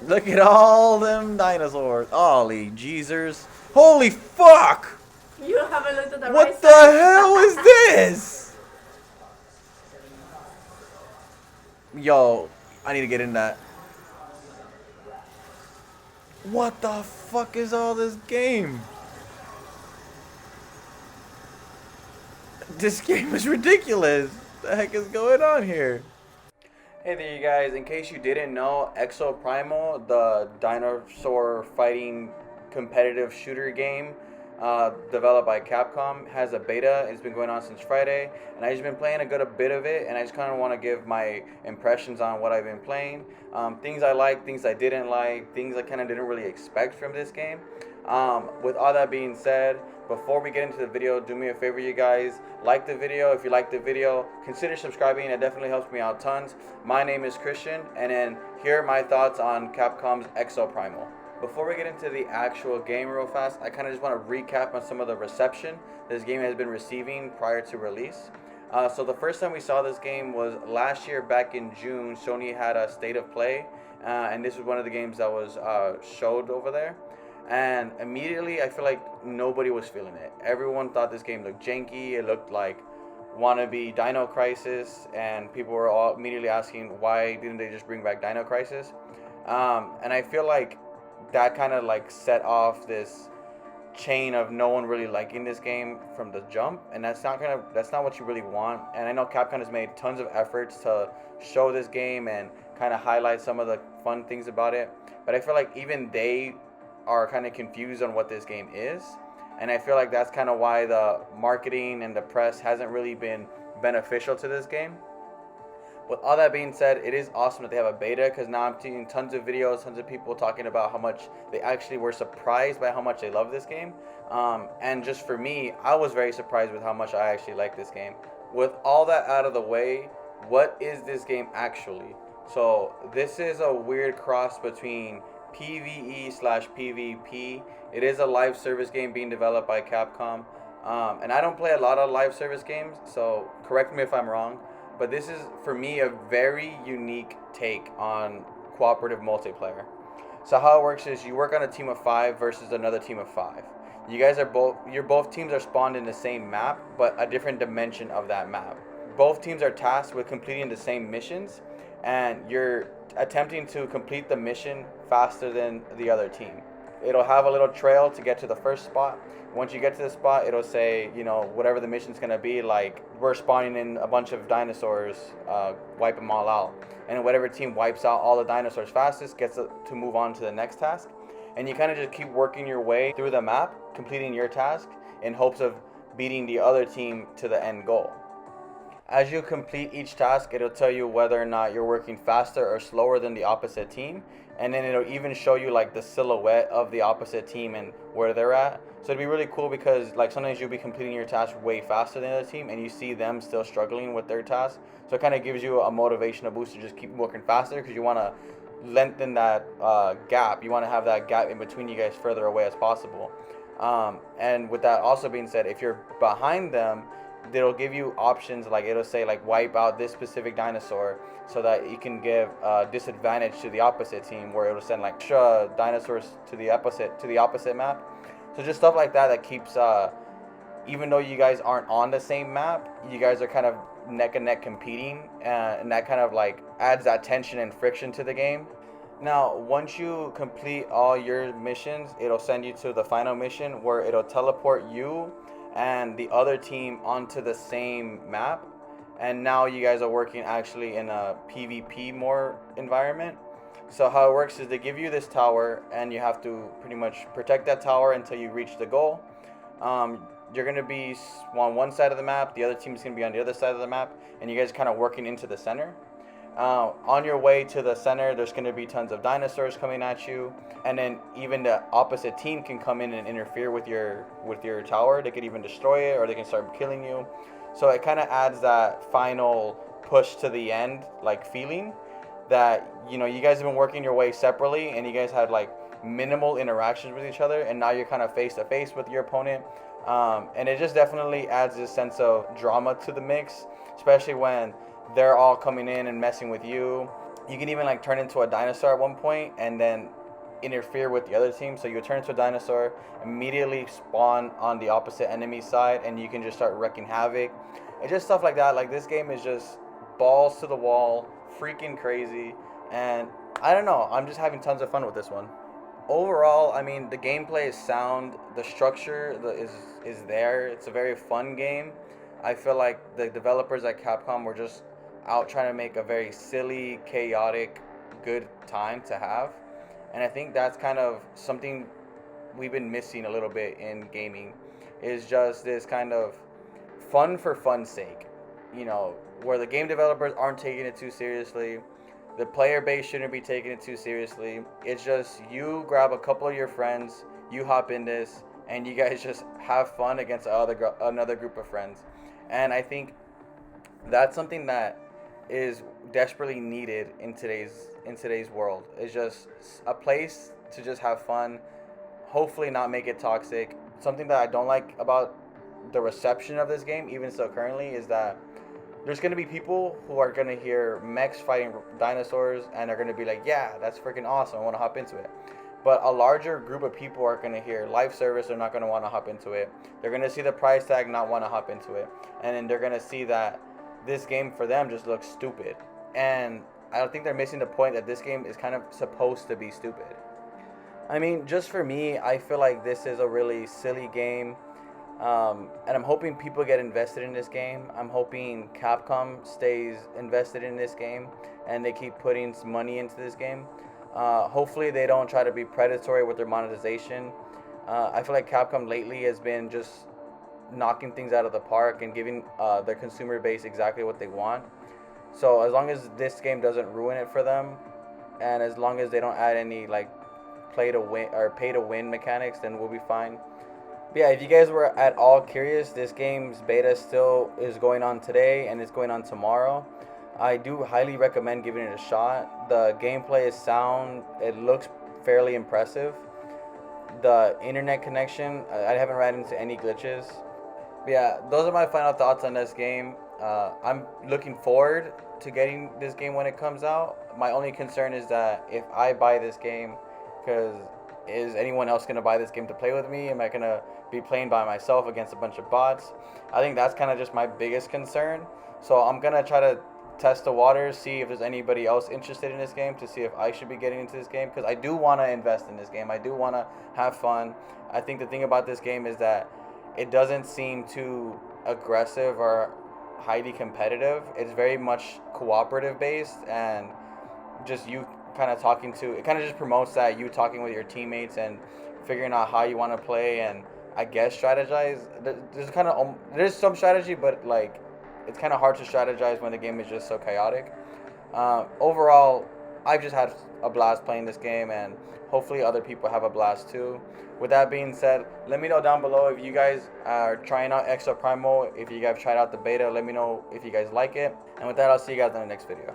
Look at all them dinosaurs. Holy Jeezers. Holy fuck! You haven't looked at the right What the side. hell is this? Yo, I need to get in that. What the fuck is all this game? This game is ridiculous. What the heck is going on here? Hey there, you guys. In case you didn't know, Exoprimal, the dinosaur fighting competitive shooter game developed by Capcom, has a beta. It's been going on since Friday, and I've just been playing a good bit of it, and I just kind of want to give my impressions on what I've been playing. Things I liked, things I didn't like, things I kind of didn't really expect from this game. With all that being said, before we get into the video, do me a favor, you guys. Like the video. If you like the video, consider subscribing. It definitely helps me out tons. My name is Christian, and then here are my thoughts on Capcom's Exoprimal. Before we get into the actual game real fast, I kind of just want to recap on some of the reception this game has been receiving prior to release. So the first time we saw this game was last year, back in June. Sony had a State of Play, and this was one of the games that was showed over there. And immediately, I feel like nobody was feeling it. Everyone thought this game looked janky. It looked like wannabe Dino Crisis, and people were all immediately asking why didn't they just bring back Dino Crisis. And I feel like that kind of like set off this chain of no one really liking this game from the jump, and that's not what you really want. And I know Capcom has made tons of efforts to show this game and kind of highlight some of the fun things about it, but I feel like even they are kind of confused on what this game is, and I feel like that's kind of why the marketing and the press hasn't really been beneficial to this game. With all that being said, it is awesome that they have a beta, because now I'm seeing tons of videos, tons of people talking about how much they actually were surprised by how much they love this game. And just for me, I was very surprised with how much I actually like this game. With all that out of the way, what is this game actually? So this is a weird cross between PvE slash PvP. It is a live service game being developed by Capcom. And I don't play a lot of live service games, so correct me if I'm wrong. But this is, for me, a very unique take on cooperative multiplayer. So how it works is you work on a team of 5 versus another team of 5. You guys are both teams are spawned in the same map, but a different dimension of that map. Both teams are tasked with completing the same missions, and you're attempting to complete the mission faster than the other team. It'll have a little trail to get to the first spot. Once you get to the spot, it'll say, whatever the mission's gonna be, like we're spawning in a bunch of dinosaurs, wipe them all out. And whatever team wipes out all the dinosaurs fastest gets to move on to the next task. And you kind of just keep working your way through the map, completing your task in hopes of beating the other team to the end goal. As you complete each task, it'll tell you whether or not you're working faster or slower than the opposite team, and then it'll even show you like the silhouette of the opposite team and where they're at. So it'd be really cool, because like sometimes you'll be completing your task way faster than the other team and you see them still struggling with their task. So it kind of gives you a motivation, a boost to just keep working faster, because you want to lengthen that gap. You want to have that gap in between you guys further away as possible. And with that also being said, if you're behind them, it'll give you options, like it'll say like wipe out this specific dinosaur, so that you can give disadvantage to the opposite team, where it'll send like extra dinosaurs to the opposite map. So just stuff like that keeps even though you guys aren't on the same map, you guys are kind of neck and neck competing, and that kind of like adds that tension and friction to the game. Now, once you complete all your missions, it'll send you to the final mission, where it'll teleport you and the other team onto the same map, and now you guys are working actually in a PvP more environment. So how it works is they give you this tower, and you have to pretty much protect that tower until you reach the goal. You're going to be on one side of the map, the other team is going to be on the other side of the map, and you guys are kind of working into the center. On your way to the center, there's going to be tons of dinosaurs coming at you, and then even the opposite team can come in and interfere with your tower. They could even destroy it, or they can start killing you. So it kind of adds that final push to the end, like feeling that you guys have been working your way separately, and you guys had like minimal interactions with each other, and now you're kind of face to face with your opponent. And it just definitely adds this sense of drama to the mix, especially when they're all coming in and messing with you. You can even like turn into a dinosaur at one point and then interfere with the other team. So you turn into a dinosaur, immediately spawn on the opposite enemy side, and you can just start wrecking havoc. And just stuff like that. Like this game is just balls to the wall, freaking crazy, and I don't know. I'm just having tons of fun with this one. Overall, I mean, the gameplay is sound. The structure is there. It's a very fun game. I feel like the developers at Capcom were just out trying to make a very silly, chaotic, good time to have, and I think that's kind of something we've been missing a little bit in gaming. Is just this kind of fun for fun's sake, where the game developers aren't taking it too seriously. The player base shouldn't be taking it too seriously. It's just you grab a couple of your friends, you hop in this, and you guys just have fun against another group of friends. And I think that's something that is desperately needed in today's world. It's just a place to just have fun. Hopefully, not make it toxic. Something that I don't like about the reception of this game, even so currently, is that there's gonna be people who are gonna hear mechs fighting dinosaurs and are gonna be like, "Yeah, that's freaking awesome. I want to hop into it." But a larger group of people are gonna hear live service. They're not gonna want to hop into it. They're gonna see the price tag, not want to hop into it, and then they're gonna see that this game for them just looks stupid. And I don't think they're missing the point that this game is kind of supposed to be stupid. I mean, just for me, I feel like this is a really silly game. And I'm hoping people get invested in this game. I'm hoping Capcom stays invested in this game and they keep putting some money into this game. Hopefully, they don't try to be predatory with their monetization. I feel like Capcom lately has been just knocking things out of the park and giving their consumer base exactly what they want. So as long as this game doesn't ruin it for them, and as long as they don't add any like play to win or pay to win mechanics, then we'll be fine. But yeah, if you guys were at all curious, this game's beta still is going on today and it's going on tomorrow. I do highly recommend giving it a shot. The gameplay is sound. It looks fairly impressive. The internet connection, I haven't ran into any glitches. But yeah, those are my final thoughts on this game. I'm looking forward to getting this game when it comes out. My only concern is that if I buy this game, because is anyone else going to buy this game to play with me? Am I going to be playing by myself against a bunch of bots? I think that's kind of just my biggest concern. So I'm going to try to test the waters, see if there's anybody else interested in this game, to see if I should be getting into this game, because I do want to invest in this game. I do want to have fun. I think the thing about this game is that it doesn't seem too aggressive or highly competitive. It's very much cooperative based, and just you kind of talking to it kind of just promotes that you talking with your teammates and figuring out how you want to play, and I guess strategize. There's some strategy, but like it's kind of hard to strategize when the game is just so chaotic. Overall, I've just had a blast playing this game, and hopefully other people have a blast too. With that being said, let me know down below if you guys are trying out Exoprimal. If you guys tried out the beta, let me know if you guys like it. And with that, I'll see you guys in the next video.